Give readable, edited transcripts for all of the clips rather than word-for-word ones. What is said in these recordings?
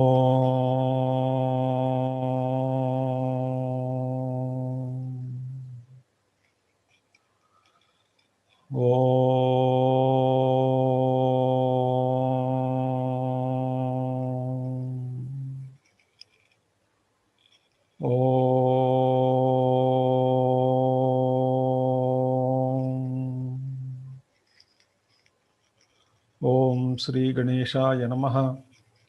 Om Shri Ganeshaya Namaha.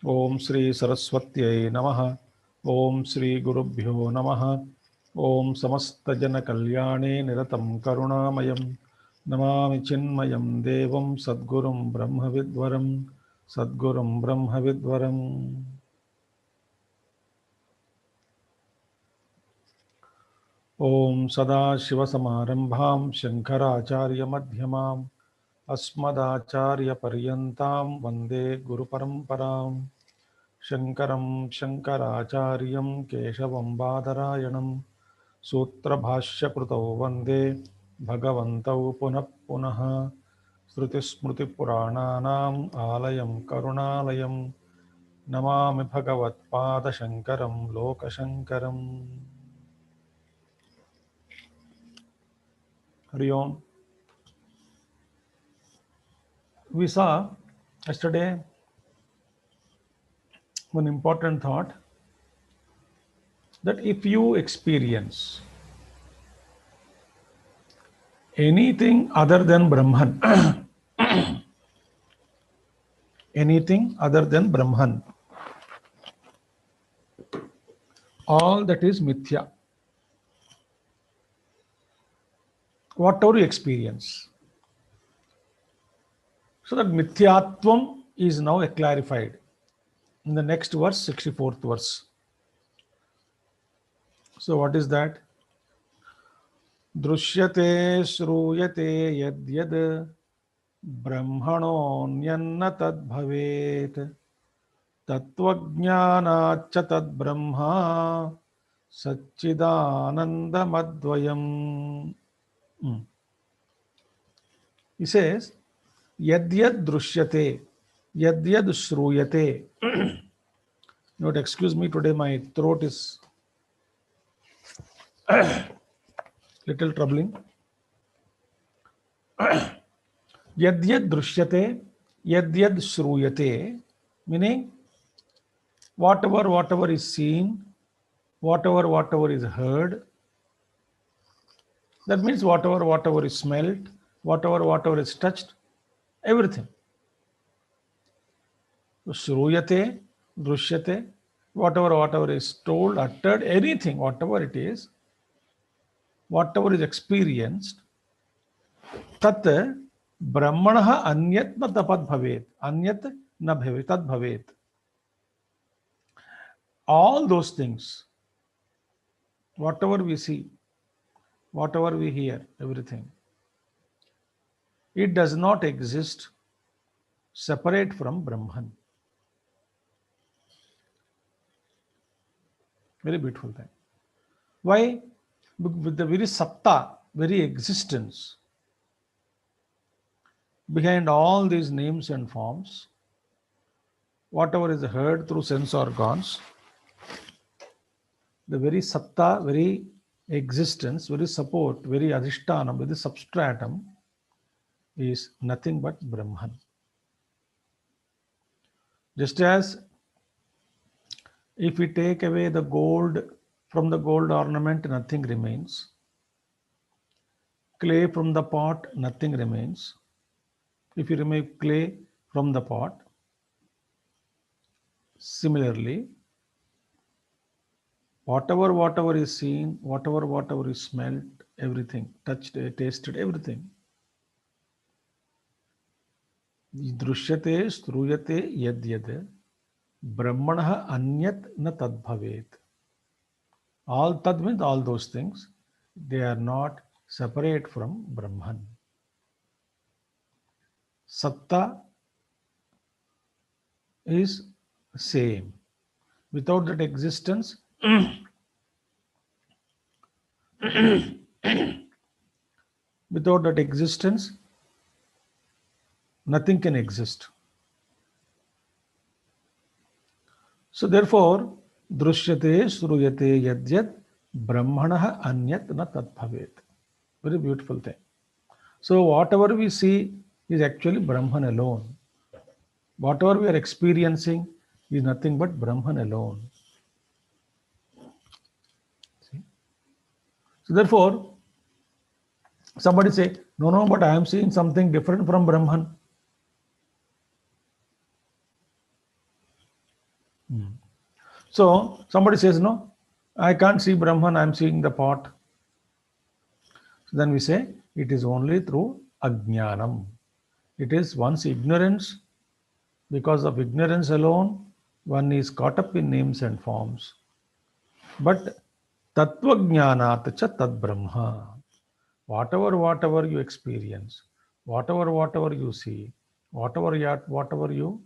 Om Shri Saraswatyai Namaha. Om Shri Gurubhyo Namaha. Om Samasta Jana Kalyane Niratam Karunamayam. Namami Chinmayam Devam Sadgurum Brahmavidvaram. Sadgurum Brahmavidvaram. Om Sada Shiva Samarambham Shankaracharya Madhyamam Asmadacharya Paryantam Vande Guru Paramparam Shankaram Shankaracharyam Keshavam Badarayanam Sutra Bhashya Krutau Vande Bhagavantau Punah Punaha Shruti Smruti Purananam Alayam Karunalayam Namami Bhagavat Pada Shankaram Loka Shankaram. Hari Om. We saw yesterday one important thought, that if you experience anything other than Brahman, anything other than Brahman, all that is mithya. Whatever you experience. So that mithyatvam is now clarified in the next verse, 64th verse. So what is that? Drushyate shruyate yad yad brahmano nyanna tad bhavet tatvajnanacha tad brahma satchidanandamadvayam. He says, yad yad drushyate, yad yad shruyate. Note, excuse me, today my throat is little troubling. Yad yad drushyate, yad yad shruyate, meaning whatever is seen, whatever is heard. That means whatever is smelt, whatever is touched, everything. Shruyate, drushyate, whatever is told, uttered, anything, whatever it is, whatever is experienced, tat brahmanah anyat na tapad bhavet, anyat na bhavet, tad bhavet. All those things, whatever we see, whatever we hear, everything, it does not exist separate from Brahman. Very beautiful thing. Why? With the very satta, very existence behind all these names and forms, whatever is heard through sense organs, the very satta, very existence, very support, very adhishtanam, very substratum is nothing but Brahman. Just as if we take away the gold from the gold ornament, nothing remains. Clay from the pot, nothing remains. If you remove clay from the pot, similarly, whatever is seen, whatever is smelt, everything, touched, tasted, everything. Drushyate, struyate, yad yad, brahmanah anyat na tad bhavet. All tad means all those things, they are not separate from Brahman. Satta is same. Without that existence, without that existence, nothing can exist. So therefore, drushyate shruyate yadyat brahmanah anyat na tat bhavet. Very beautiful thing. So whatever we see is actually Brahman alone. Whatever we are experiencing is nothing but Brahman alone. See? So therefore, somebody say, no, but I am seeing something different from Brahman. So somebody says, no, I can't see Brahman, I am seeing the pot. So then we say, it is only through ajnanam. It is one's ignorance. Because of ignorance alone, one is caught up in names and forms. But tatvajnanat cha tad brahma. Whatever you experience, whatever you see, whatever you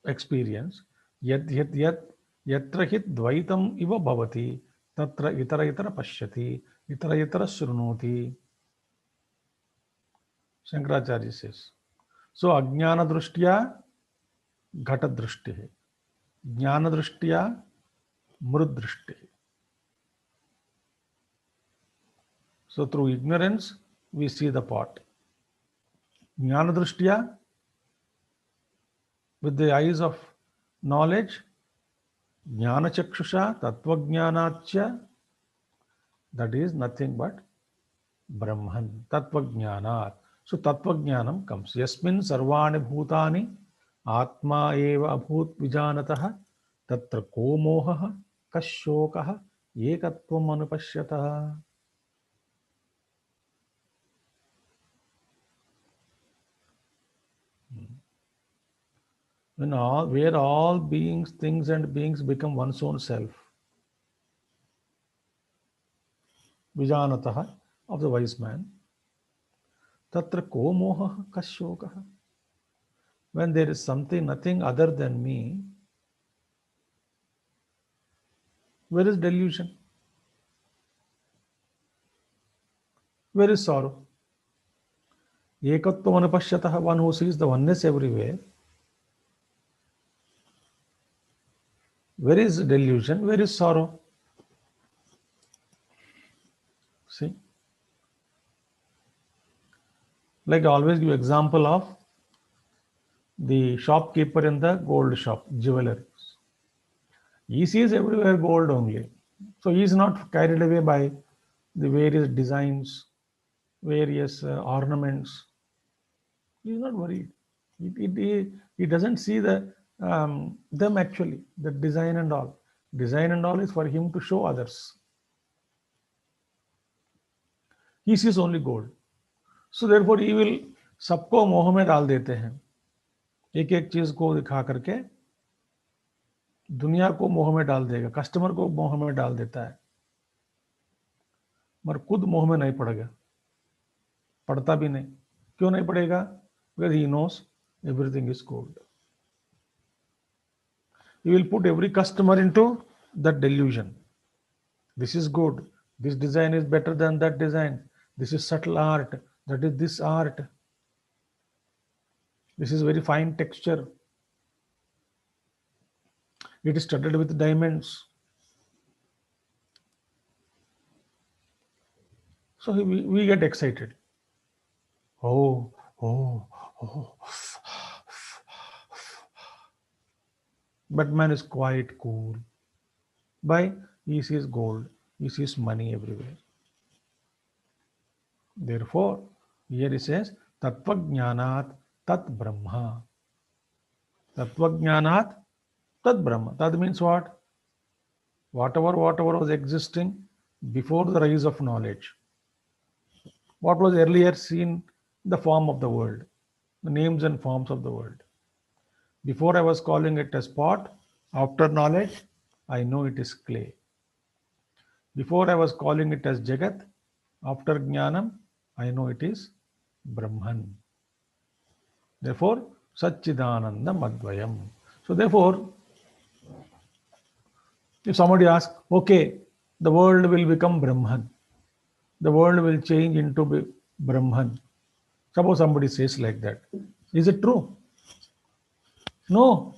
experience, yat yatra hit dvaitam iva bhavati, tatra itara pashyati, itara shrunoti. Shankaracharya says. So ajnana drushtya ghata drishti, jnana drushtya mrud drishti. So through ignorance, we see the pot. Jnana drushtya, with the eyes of knowledge, jnana chakshusha, tattva jnanachya, that is nothing but Brahman, tattva jnanat. So tattva jnanam comes. Yasmin sarvani bhutani Ātma eva abhut vijanatah tatra ko mohaha kashokaha ekatvam anupashyatah. Where all beings, things and beings become one's own self. Vijanatah, of the wise man. Tatra ko moha kashokaha. When there is something, nothing other than me, where is delusion? Where is sorrow? Ekatvam anupashyatah, one who sees the oneness everywhere. Where is delusion? Where is sorrow? See? Like I always give example of the shopkeeper in the gold shop, jewelry. He sees everywhere gold only. So he is not carried away by the various designs, various ornaments. He is not worried. He doesn't see them actually, the design and all. Design and all is for him to show others. He sees only gold. So therefore he will सबको मोह में डाल देते हैं. एक एक चीज को दिखा करके दुनिया को मोह में डाल देगा, कस्टमर को मोह में डाल देता है, मगर खुद मोह में नहीं पड़ेगा, पड़ता भी नहीं. क्यों नहीं पड़ेगा? Because he knows everything is gold. He will put every customer into that delusion. This is good. This design is better than that design. This is subtle art. That is this art. This is very fine texture. It is studded with diamonds. So we get excited. Oh. But man is quite cool. Why? He sees gold. He sees money everywhere. Therefore, here he says, Tatvajnanat tat brahma. Tatvajnanat tat brahma. That means what? Whatever was existing before the rise of knowledge. What was earlier seen the form of the world, the names and forms of the world. Before I was calling it as pot, after knowledge, I know it is clay. Before I was calling it as Jagat, after Jnanam, I know it is Brahman. Therefore, Satchidananda Madvayam. So therefore, if somebody asks, okay, the world will become Brahman, the world will change into Brahman. Suppose somebody says like that. Is it true? No.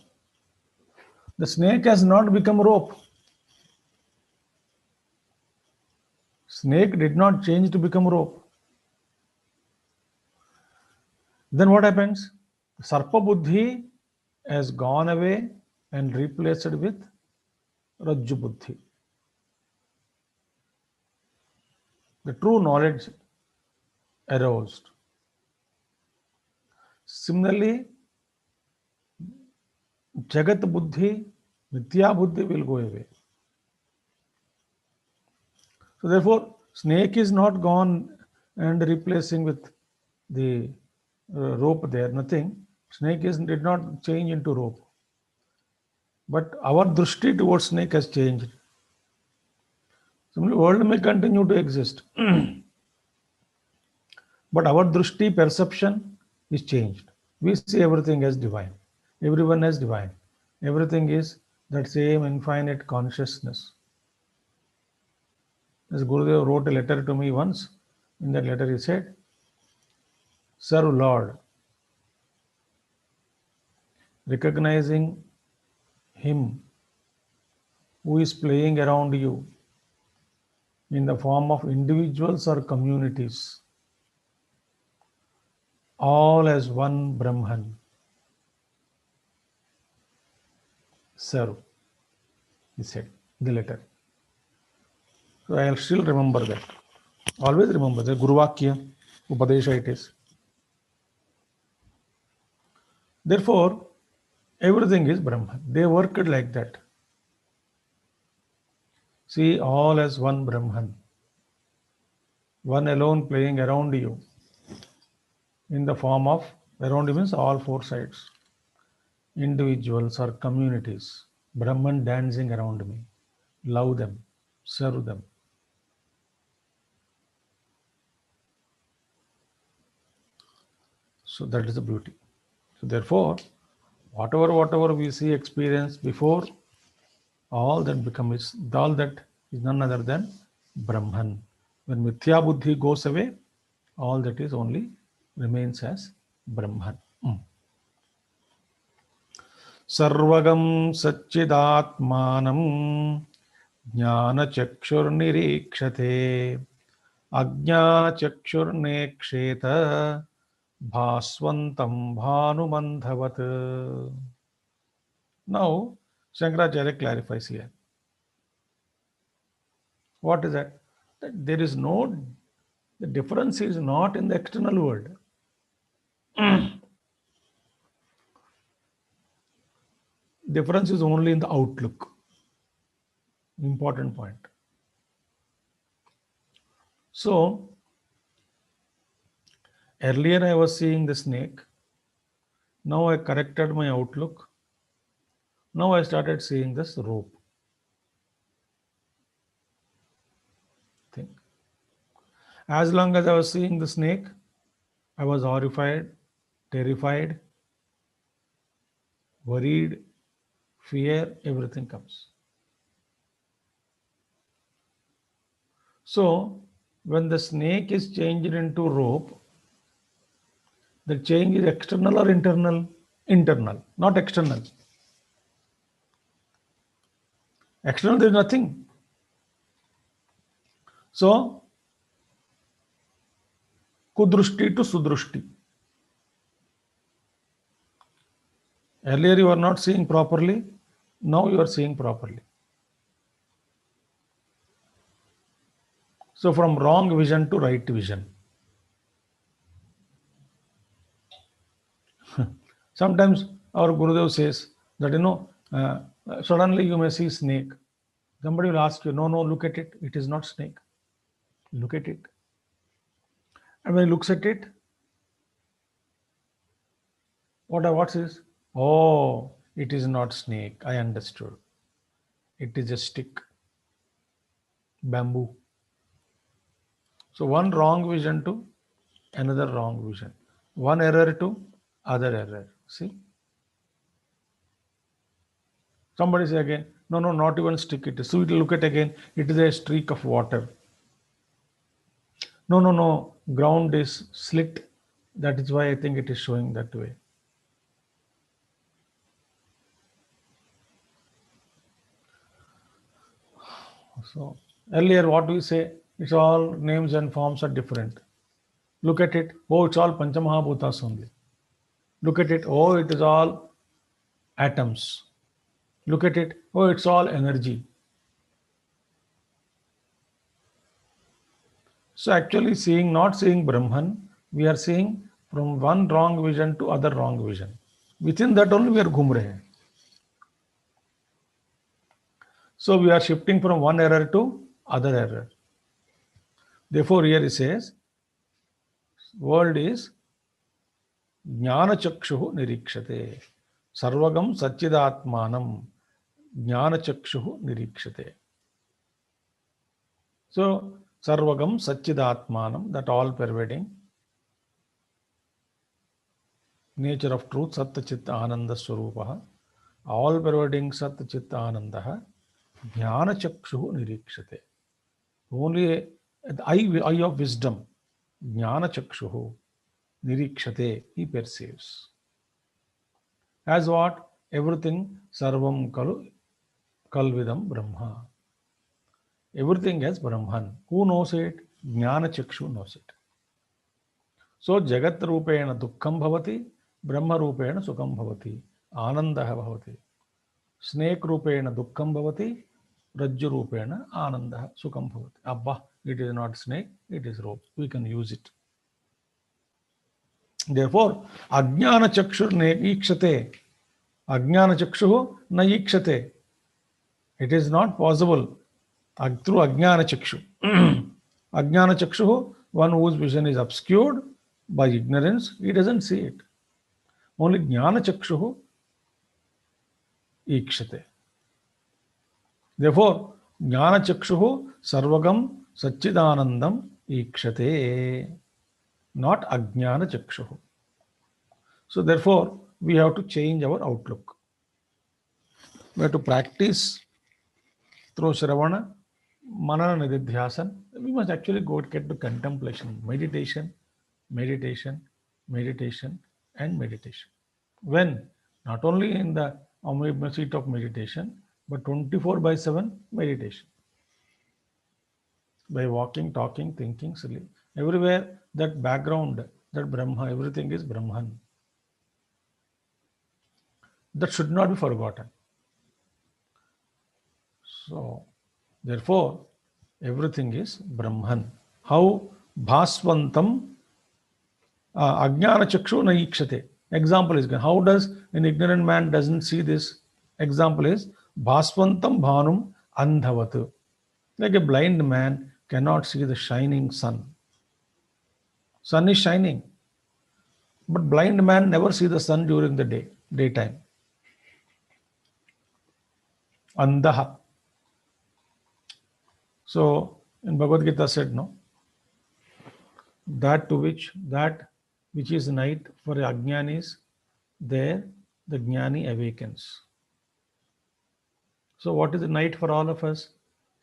The snake has not become rope. Snake did not change to become rope. Then what happens? Sarpa Buddhi has gone away and replaced with Rajju Buddhi. The true knowledge arose. Similarly, Jagat Buddhi, Mithya Buddhi will go away. So therefore, snake is not gone and replacing with the rope there, nothing. Snake did not change into rope. But our drishti towards snake has changed. Similarly, world may continue to exist. But our drishti perception is changed. We see everything as divine. Everyone as divine. Everything is that same infinite consciousness. As Gurudev wrote a letter to me once, in that letter he said, serve Lord, recognizing Him who is playing around you in the form of individuals or communities, all as one Brahman. Serve, he said in the letter. So I'll still remember that. Always remember the Guru Vakya, Upadesha it is. Therefore, everything is Brahman. They worked like that. See all as one Brahman. One alone playing around you in the form of, around you means all four sides. Individuals or communities. Brahman dancing around me. Love them. Serve them. So that is the beauty. So therefore, whatever we see, experience before, all that is none other than Brahman. When Mithya Buddhi goes away, all that is only remains as Brahman. Sarvagam Satchidatmanam Jnana Chakshur Nirikshate Ajnana Chakshur Neksheta Bhaswantam Bhanumandhavat. Now, Shankaracharya clarifies here. What is that? That there is no, the difference is not in the external world. Difference is only in the outlook. Important point. So, earlier I was seeing the snake. Now I corrected my outlook. Now I started seeing this rope. Think. As long as I was seeing the snake, I was horrified, terrified, worried, fear, everything comes. So, when the snake is changed into rope, the change is external or internal? Internal, not external. External, there is nothing. So, kudrushti to sudrushti. Earlier you are not seeing properly, now you are seeing properly. So, from wrong vision to right vision. Sometimes our Gurudev says that, suddenly you may see snake. Somebody will ask you, no, look at it. It is not snake. Look at it. And when he looks at it, what is? Oh, it is not snake. I understood. It is a stick. Bamboo. So one wrong vision to another wrong vision. One error to other error. See? Somebody say again, no, not even stick it is. So it will look at again, it is a streak of water. No, ground is slit. That is why I think it is showing that way. So earlier what we say, it's all names and forms are different. Look at it, oh, it's all Panchamahabhutas only. Look at it, oh, it is all atoms. Look at it, oh, it's all energy. So actually seeing, not seeing Brahman, we are seeing from one wrong vision to other wrong vision. Within that only we are ghum rahe. So we are shifting from one error to other error. Therefore here it says, world is Jnana Chakshuhu Nirikshate. Sarvagam Satchidatmanam Jnana Chakshuhu Nirikshate. So Sarvagam Satchidatmanam, that all pervading nature of truth, Satta Chitta Ananda Swarupaha, all pervading Satta Chitta Anandaha, Jnana Chakshuhu Nirikshate. Only the eye of wisdom, Jnana Chakshuhu Nirikshate, he perceives. As what? Everything Sarvam Kalu Kalvidam Brahma. Everything as Brahman. Who knows it? Jnana Chakshu knows it. So Jagat Rupena Dukkham Bhavati, Brahma Rupena Sukham Bhavati, Anandaha Bhavati. Snake Rupena Dukkham Bhavati, Rajju Rupena Anandaha Sukham Bhavati. Abba, it is not snake, it is rope. We can use it. Therefore, Ajnana Chakshur ne ikshate. Ajnana Chakshu na ikshate. It is not possible through Ajnana Chakshu. Ajnana Chakshu, one whose vision is obscured by ignorance, he doesn't see it. Only Jnana Chakshu ikshate. Therefore, Jnana Chakshu Sarvagam Satchidanandam ikshate. Not Ajnana Chakshu. So therefore, we have to change our outlook. We have to practice through Shravana, Manana Nididhyasan. We must actually get to contemplation, meditation, meditation, meditation, and meditation. When? Not only in the seat of meditation, but 24/7 meditation. By walking, talking, thinking, sleep. Everywhere that background, that Brahma, everything is Brahman. That should not be forgotten. So, therefore, everything is Brahman. How Bhasvantam Ajnana Chakshu na ikshate. Example is, how does an ignorant man doesn't see this? Example is Bhasvantam Bhanum Andhavatu. Like a blind man cannot see the shining sun. Sun is shining. But blind man never see the sun during the day, daytime. Andaha. So in Bhagavad Gita said, no, that which is night for Ajnanis, there the Jnani awakens. So what is the night for all of us?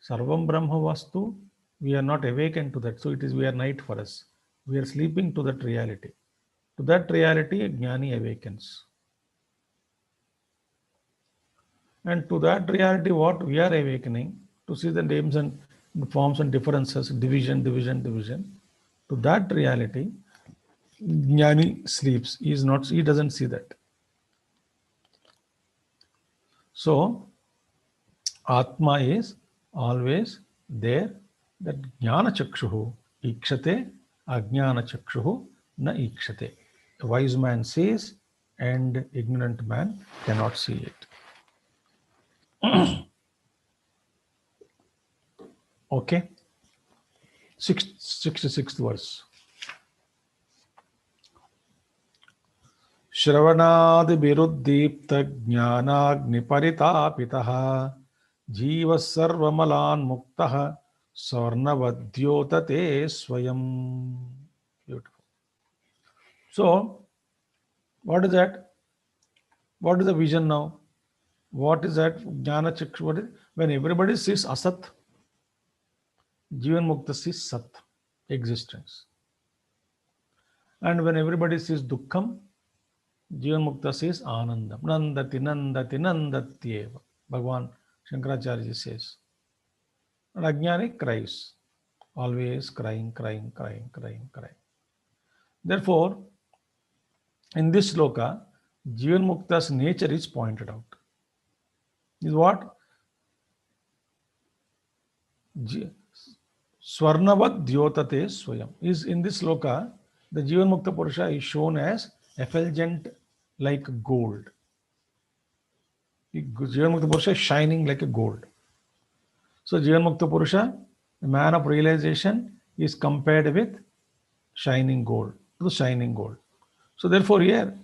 Sarvam Brahma Vastu, we are not awakened to that. So it is, we are night for us. We are sleeping to that reality. To that reality, Jnani awakens. And to that reality, what we are awakening, to see the names and forms and differences, division. To that reality, Jnani sleeps. He doesn't see that. So, Ātma is always there. That Jnana Chakshuhu ikshate, Ajnana Chakshuhu na ikshate. A wise man sees and ignorant man cannot see it. Okay. 66th verse. Shravanadi Biruddipta Jnanagni Paritapitaha Jiva Sarvamalan Muktaha Sarnavadyotate Swayam. Beautiful. So, what is that? What is the vision now? What is that? Jnana Chakshu. What is it? When everybody sees Asat, Jivan Mukta sees Sat, existence. And when everybody sees Dukkham, Jivan Mukta says Anandam. Nandati, Nandati, Nandatyeva. Bhagavan Shankaracharya says. And Ajnani cries. Always crying, crying, crying, crying, crying. Therefore, in this sloka, Jivan Mukta's nature is pointed out. Is what? Swarnavat Dyotate Swayam. Is in this sloka, the Jivan Mukta Purusha is shown as effulgent like gold. Jivan Mukta Purusha is shining like a gold. So Jivan Mukta Purusha, the man of realization, is compared with shining gold, to the shining gold. So therefore here,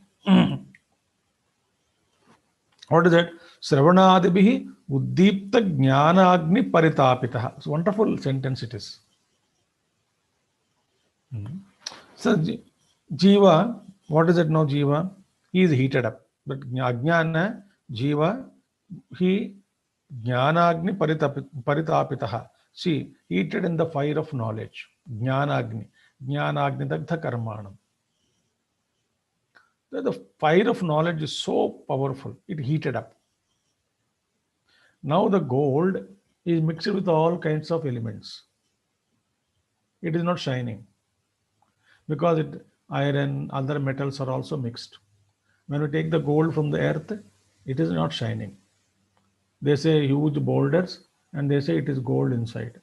what is that? Sravanadibihi uddipta jnanagni paritapitaha. It's a wonderful sentence it is. So Jiva, what is it now Jiva? He is heated up. But Ajnana, Jiva, he Jnanagni paritapitaha. See, heated in the fire of knowledge. Jnanagni. Jnanagni dagdha karmanam. The fire of knowledge is so powerful. It heated up. Now the gold is mixed with all kinds of elements. It is not shining. Because iron, other metals are also mixed. When we take the gold from the earth, it is not shining. They say huge boulders and they say it is gold inside.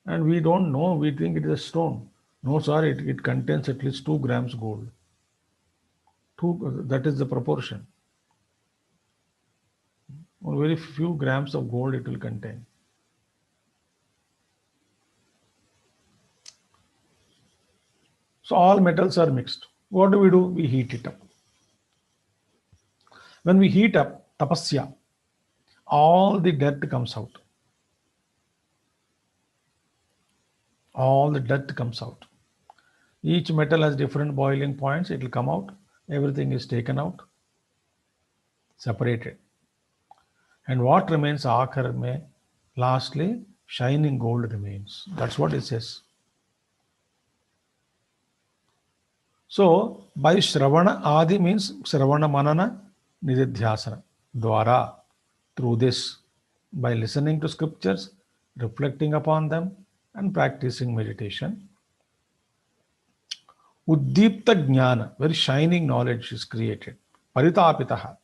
And we don't know, we think it is a stone. No, sorry, it contains at least 2 grams gold. That is the proportion. Or very few grams of gold it will contain. So all metals are mixed. What do? We heat it up. When we heat up, tapasya, all the dirt comes out. All the dirt comes out. Each metal has different boiling points. It will come out. Everything is taken out, separated. And what remains? Aakhar mein, lastly, shining gold remains. That's what it says. So, by Shravana, Adi means Shravana Manana Nididhyasana. Dwara, through this, by listening to scriptures, reflecting upon them, and practicing meditation, Uddipta Jnana, very shining knowledge is created. Paritapitaha.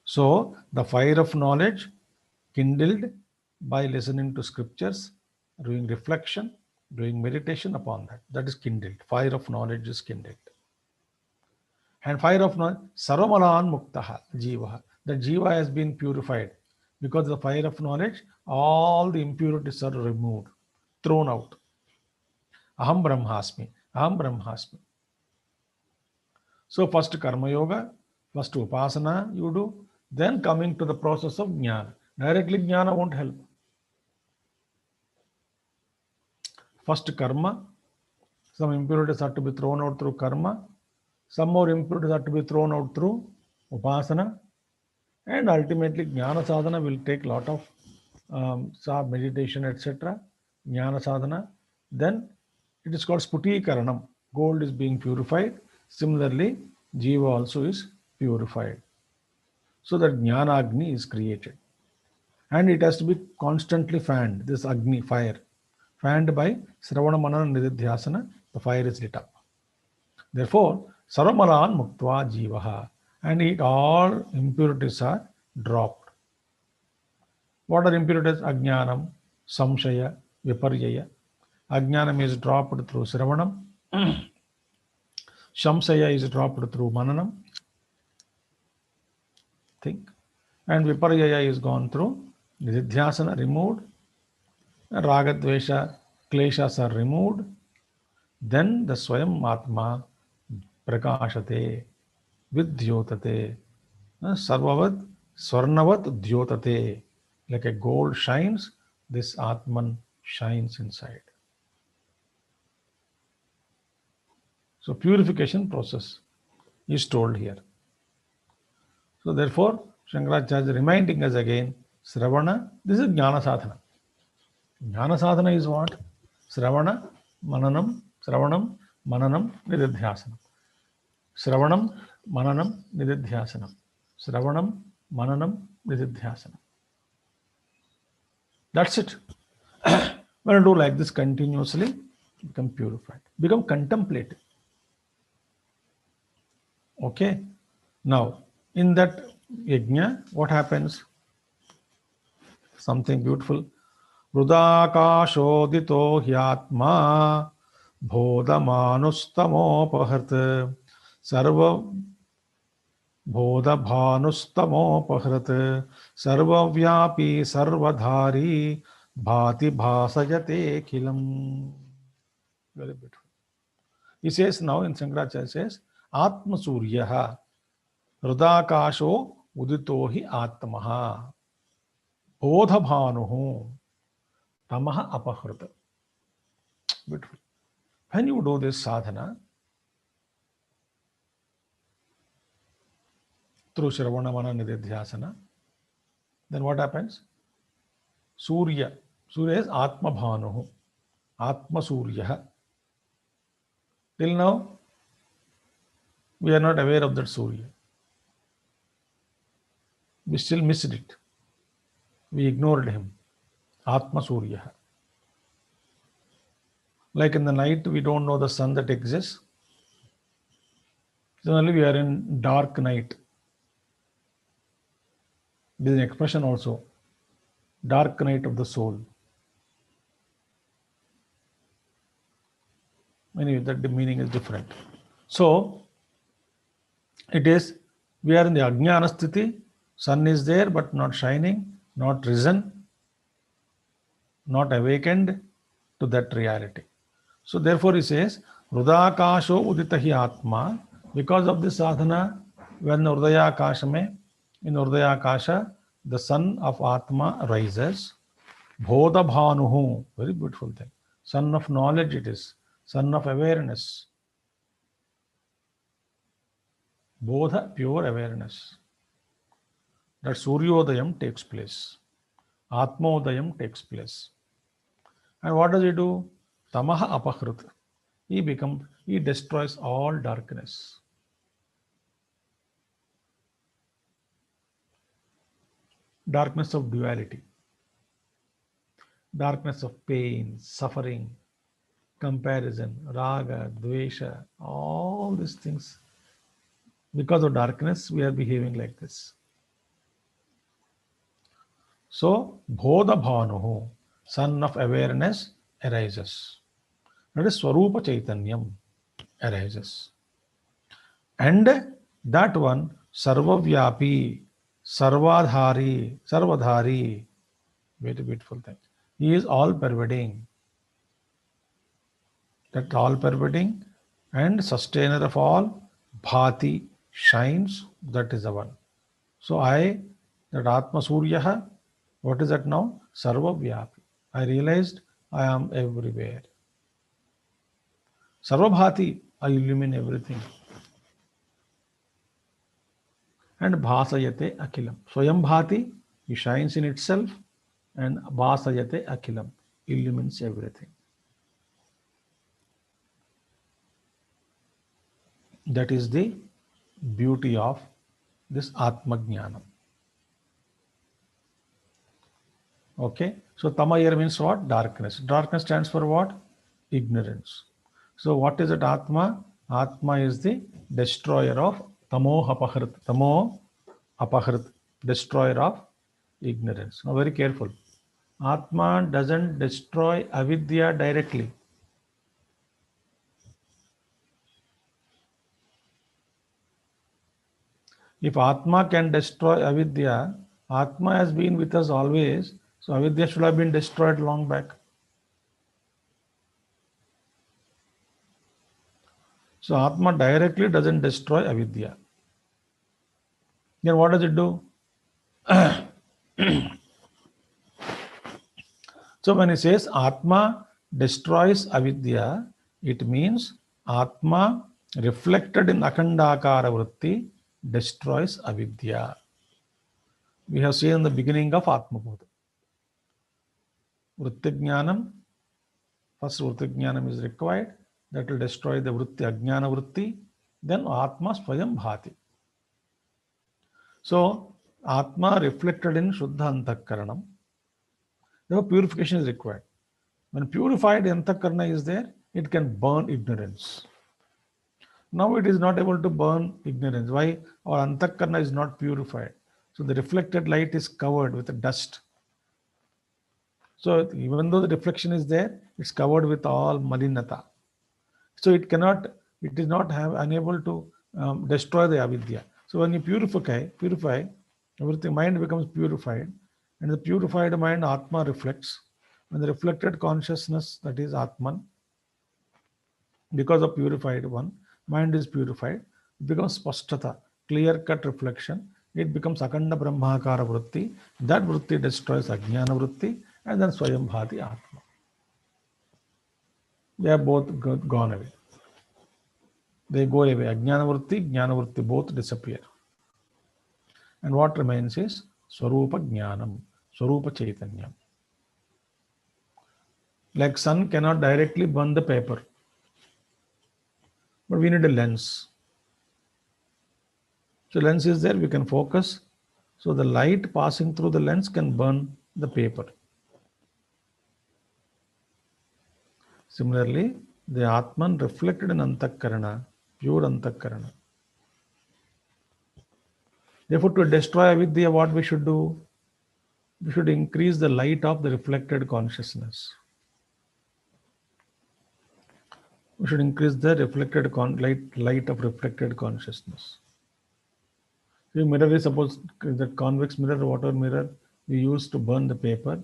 So, the fire of knowledge kindled by listening to scriptures, doing reflection, doing meditation upon that. That is kindled. Fire of knowledge is kindled. And fire of knowledge, Sarvamalan Muktaha, Jiva. The Jiva has been purified. Because of the fire of knowledge, all the impurities are removed, thrown out. Aham Brahmasmi. Aham Brahmasmi. So first Karma Yoga, first Upasana you do, then coming to the process of Jnana. Directly Jnana won't help. First Karma, some impurities are to be thrown out through Karma, some more impurities are to be thrown out through Upasana, and ultimately Jnana Sadhana will take a lot of meditation, etc. Jnana Sadhana. Then it is called Sputikaranam. Gold is being purified. Similarly, Jiva also is purified. So that Jnana Agni is created. And it has to be constantly fanned, this Agni, fire. Fanned by Sravana Manana Nididhyasana, the fire is lit up. Therefore, Sarvamalan Muktva Jivaha. And all impurities are dropped. What are impurities? Ajnanam, Samshaya, Viparyaya. Ajnanam is dropped through Sravanam. Samshaya is dropped through Mananam. Think. And Viparyaya is gone through Nididhyasana, removed. Ragadvesha, Kleshas are removed. Then the Swayam Ātma Prakashate Vidyyotate Sarvavat Swarnavat Dyotate. Like a gold shines, this Atman shines inside. So purification process is told here. So therefore, Shankaracharya is reminding us again, Sravana, this is Jnana Sadhana. Jnana Sadhana is what? Sravanam, Mananam, Nididhyasanam. Sravanam, Mananam, Nididhyasanam. Sravanam, Mananam, Nididhyasanam. That's it. When you do like this continuously, become purified, become contemplative. Okay. Now, in that yajna, what happens? Something beautiful. Rudakashodito hyatma bodhamanustamopahat sarva bodhabhanustamopahat sarvavyapi sarvadhari bhati bhasajate khilam. Very beautiful. He says now in Shankaracharya says, Ātma suryaha Rudakasho uditohi Ātmaha Bodhabhanuhu Tamaha apahrita. Beautiful. When you do this sadhana through Shravana Mana Nididhyasana, then what happens? Surya. Surya is Atma Bhanuhu. Atma Suryaha. Till now, we are not aware of that Surya. We still missed it. We ignored him. Atma Suryaha. Like in the night, we don't know the sun that exists. Similarly, we are in dark night. There is an expression also. Dark night of the soul. Anyway, that the meaning is different. So, it is, we are in the Ajnana Sthiti. Sun is there, but not shining, not risen, not awakened to that reality. So, therefore, he says, Rudakasho uditahi Atma. Because of this sadhana, when Urdaya Akasha in Urdaya Akasha, the sun of Atma rises. Bodha Bhanuhu, very beautiful thing. Sun of knowledge it is, sun of awareness. Bodha, pure awareness. That Suryodayam takes place. Atmodayam takes place. And what does he do? Tamaha apahrit. He destroys all darkness. Darkness of duality. Darkness of pain, suffering, comparison, raga, dvesha, all these things. Because of darkness, we are behaving like this. So, Bodha Bhanuhu, sun of awareness, arises. That is Swarupa Chaitanyam arises. And that one, Sarvavyapi, Sarvadhari, very beautiful thing. He is all pervading. That all pervading and sustainer of all, Bhati, shines, that is the one. So that Atma Suryaha, what is that now? Sarvavyapi. I realized I am everywhere. Sarvabhati, I illumine everything. And Bhasayate Akhilam. Swayam Bhati, he shines in itself, and Bhasayate Akhilam, illumines everything. That is the beauty of this Atma Jnanam. Okay, so Tama here means what? Darkness. Darkness stands for what? Ignorance. So what is it Atma? Atma is the destroyer of Tamo Apahrit, destroyer of ignorance. Now very careful. Atma doesn't destroy avidya directly. If Atma can destroy avidya, Atma has been with us always, so avidya should have been destroyed long back. So Atma directly doesn't destroy avidya. Then what does it do? So when he says Atma destroys avidya, it means Atma reflected in Akhandakara Vritti destroys avidya. We have seen in the beginning of Atma Bodha. Vritti first Vritti is required. That will destroy the Vritti, Ajnana Vritti. Then Atma Swayam Bhati. So Atma reflected in Shuddha Antakaranam Therefore, purification is required. When purified antakarna is there, it can burn ignorance. Now it is not able to burn ignorance. Why? Our antakarna is not purified. So the reflected light is covered with dust. So even though the reflection is there, it's covered with all malinata. So it is not unable to destroy the avidya. So when you purify, everything, mind becomes purified, and the purified mind, Atma reflects. When the reflected consciousness, that is Atman, because of purified one, mind is purified, it becomes spashtata, clear-cut reflection. It becomes akanda brahmakara vritti. That vritti destroys ajnana vritti, and then swayam bhati Atma. They are both gone away. They go away. Ajnana vritti, jnana vritti both disappear. And what remains is Swarupa Jnanam, Swarupa Chaitanyam. Like sun cannot directly burn the paper, but we need a lens. So lens is there, we can focus. So the light passing through the lens can burn the paper. Similarly, the Atman reflected in Antakarana, pure Antakarana. Therefore, to destroy avidya, what we should do? We should increase the light of the reflected consciousness. We should increase the reflected light of reflected consciousness. The mirror is suppose that convex mirror, water mirror we use to burn the paper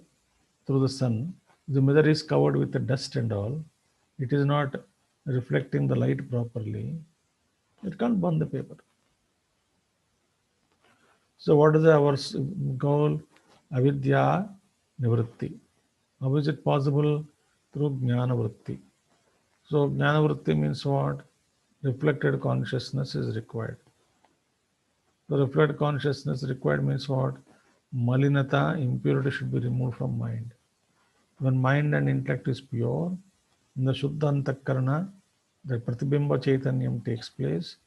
through the sun. The mirror is covered with the dust and all. It is not reflecting the light properly. It can't burn the paper. So what is our goal? Avidya nivritti. How is it possible? Through jnana vritti. So jnana vritti means what? Reflected consciousness is required. The reflected consciousness required means what? Malinata, impurity should be removed from mind. When mind and intellect is pure, in the Shuddha Antakarana, the Pratibimba Chaitanyam takes place,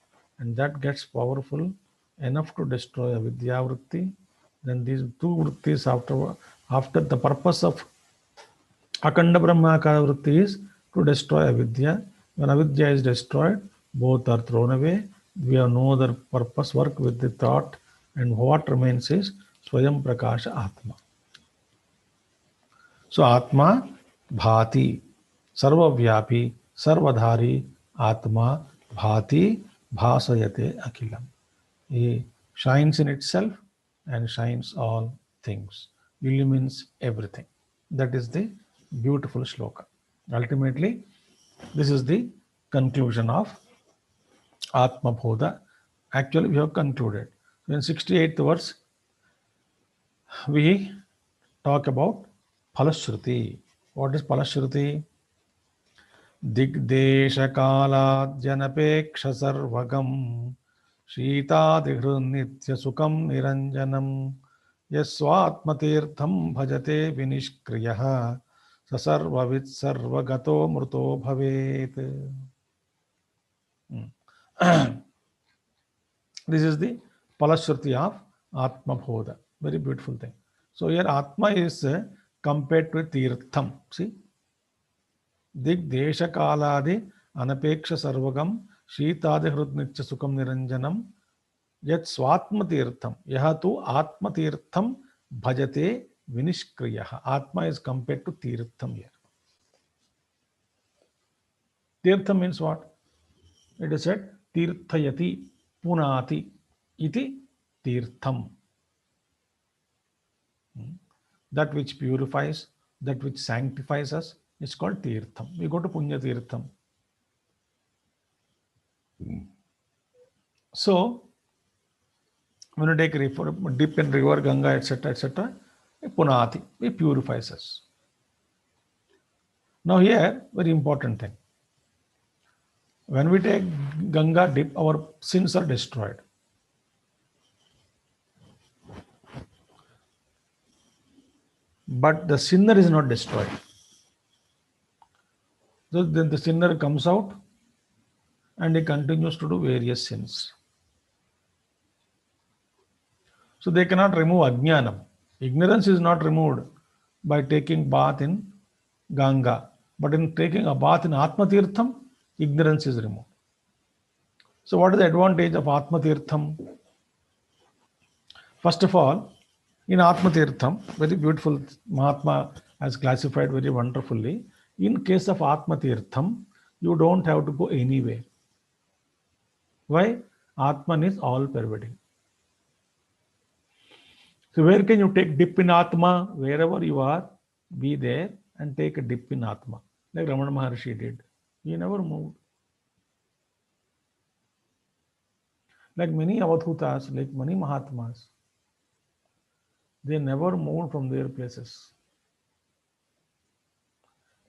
and that gets powerful enough to destroy avidya vritti. Then these two vrittis after the purpose of Akanda Brahmakara vritti is to destroy avidya. When avidya is destroyed, both are thrown away. We have no other purpose, work with the thought, and what remains is Swayam Prakasha Atma. So Atma Bhati, Sarvavyapi, Sarvadhari, Atma Bhati Bhasayate Akilam. He shines in itself and shines all things, illumines everything. That is the beautiful shloka. Ultimately, this is the conclusion of Atma Bodha. Actually, we have concluded. In 68th verse, we talk about Phalashruti. What is Phalashruti? Digdeshakaladjanapeksha sarvagam शीतादिहृन्नित्य सुखम निरंजनम यस्वात्मतीर्थम भजते विनिष्क्रियः स सर्ववित् सर्वगतो मृतो भवेत्. This is the Palashruti of Atma Bodha. Very beautiful thing. So here Atma is compared to Tirtham. See? Digdesha kaladi anapeksha sarvagam शीतादि हृदनित्य सुखम निरंजनम यत् स्वात्म तीर्थम यह तो आत्म तीर्थम भजते विनिष्क्रियः. Atma is compared to Theertham here. Tirtham means what? It is said tirthayati punati iti tirtham. That which purifies, that which sanctifies us is called tirtham. We go to Punya Tirtham. So, when you take a dip in river, Ganga, etc., punati, it purifies us. Now here, very important thing. When we take Ganga dip, our sins are destroyed. But the sinner is not destroyed. So then the sinner comes out and he continues to do various sins. So they cannot remove ajnanam. Ignorance is not removed by taking bath in Ganga. But in taking a bath in Ātma Tirtham, ignorance is removed. So what is the advantage of Ātma Tirtham? First of all, in Ātma Tirtham, very beautiful, Mahatma has classified very wonderfully. In case of Ātma Tirtham, you don't have to go anywhere. Why? Atman is all pervading. So where can you take dip in Atma? Wherever you are, be there and take a dip in Atma. Like Ramana Maharshi did. He never moved. Like many Avadhutas, like many Mahatmas, they never moved from their places.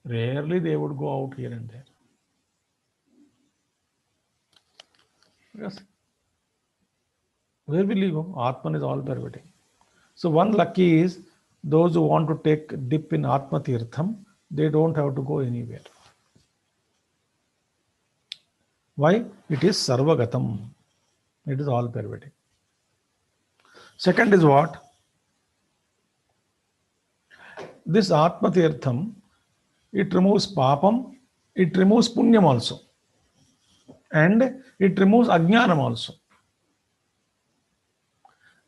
Rarely they would go out here and there. Yes. Where will you go? Atman is all pervading. So one lucky is those who want to take dip in Atma Tirtham, they don't have to go anywhere. Why? It is Sarvagatam. It is all pervading. Second is what? This Atma Tirtham, it removes Papam, it removes Punyam also. And it removes Ajnanam also.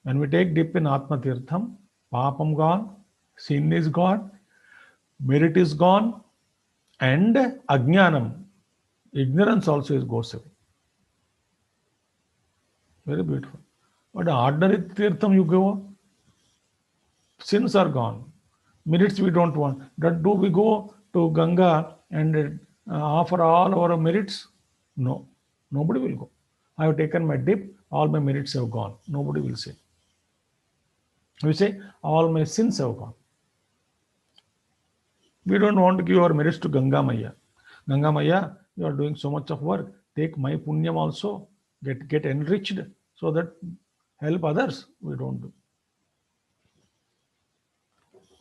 When we take dip in Atma Tirtham, Papam gone, sin is gone, merit is gone, and Ajnanam, ignorance also goes away. Very beautiful. But ordinary Tirtham you go, sins are gone. Merits we don't want. Do we go to Ganga and offer all our merits? No. Nobody will go. I have taken my dip, all my merits have gone. Nobody will say. We say, all my sins have gone. We don't want to give our merits to Ganga Maya. Ganga Maya, you are doing so much of work. Take my punyam also. Get enriched so that help others. We don't do.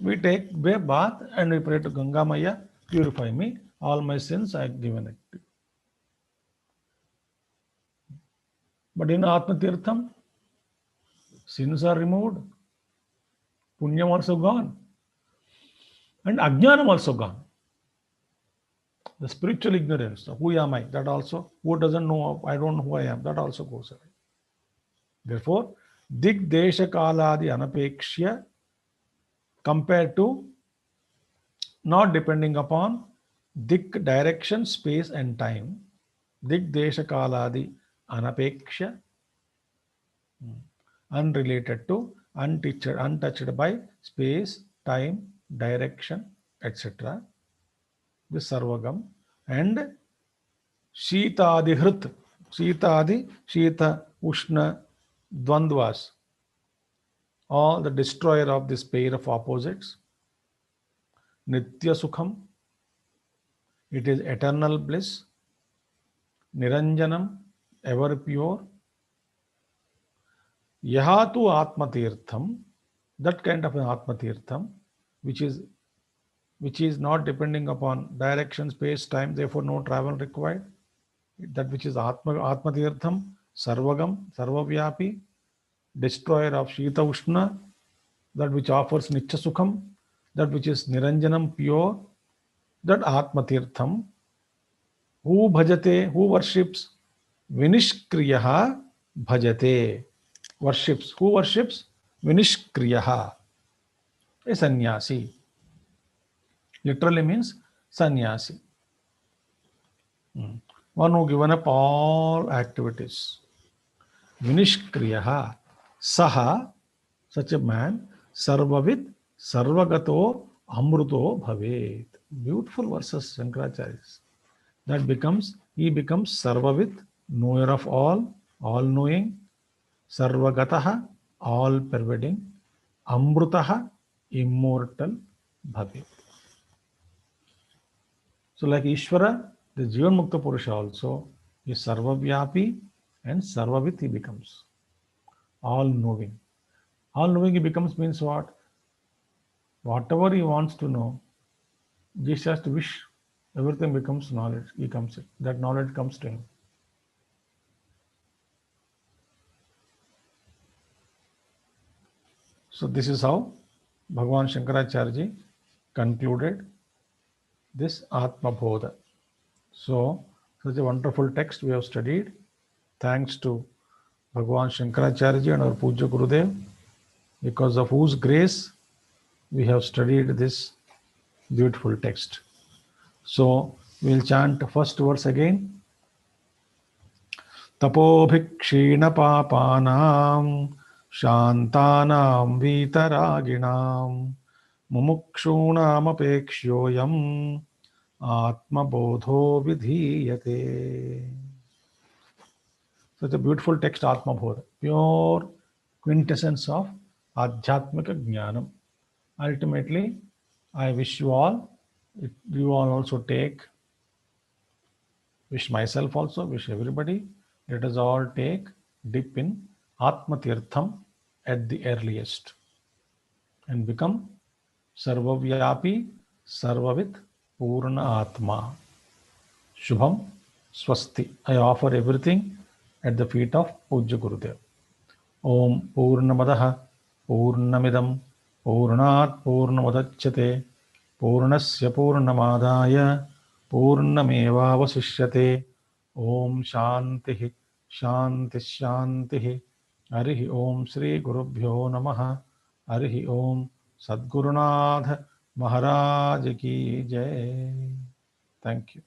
We take a bath and we pray to Ganga Maya, purify me. All my sins I have given it. But in Atma Tirtham, sins are removed. Punyam also gone. And Ajnanam also gone. The spiritual ignorance, who am I? That also, who doesn't know, I don't know who I am, that also goes away. Therefore, Dik Desha Kaladi Anapekshya, compared to not depending upon Dik, direction, space and time, Dik Desha Kaladi Anapeksha, unrelated to, untouched by space, time, direction, etc. The Sarvagam, and Shita Hrit, Shita, Ushna, Dvandvas, all the destroyer of this pair of opposites. Nitya Sukham, it is eternal bliss. Niranjanam, ever pure. Yahatu Atma Tirtham, that kind of an Atma Tirtham, which is not depending upon direction, space, time, therefore no travel required. That which is Atma Tirtham, Sarvagam, Sarvavyapi, destroyer of Shita Ushna, that which offers Nitya Sukham, that which is Niranjanam, pure, that Atma Tirtham, who bhajate, who worships, Vinishkriyaha bhajate, worships. Who worships? Vinishkriyaha, a sannyasi. Literally means sannyasi. One who given up all activities. Vinishkriyaha, saha, such a man, sarvavit, sarvagato, amruto bhavet. Beautiful verses, Shankaracharya. That he becomes sarvavit, knower of all knowing, sarvagataha, all pervading, amrutaha, immortal bhavet. So like Ishvara, the Jivan Mukta Purusha also is Sarvavyapi and Sarvavit he becomes. All knowing. All knowing he becomes means what? Whatever he wants to know, just has to wish, everything becomes knowledge. He comes, that knowledge comes to him. So this is how Bhagavan Shankaracharya ji concluded this Ātma Bodha. So, such a wonderful text we have studied. Thanks to Bhagavan Shankaracharya and our Puja Gurudev, because of whose grace we have studied this beautiful text. So, we'll chant the first verse again. Tapobhikshina-papanam shantanam vitaraginam mumukshunam apekshoyam Ātma Bodho vidhiyate. Such a beautiful text, Ātma Bodha, pure quintessence of Adhyatmika Jnanam. Ultimately, I wish you all also take, wish myself also, wish everybody, let us all take dip in Atma Tirtham at the earliest and become Sarvavyapi Sarvavit Purna Atma. Shubham Swasti. I offer everything at the feet of Pujya Gurudev. Om Purnamadaha Purnamidam Purnat Purnamadachyate Purnasya Purnamadaya Purnameva Vasishyate. Om Shantihi Shanti Shantihi. Harihi Om Shri Gurubhyo Namaha. Harihi Om Sadgurunadha Maharaj Ki Jai. Thank you.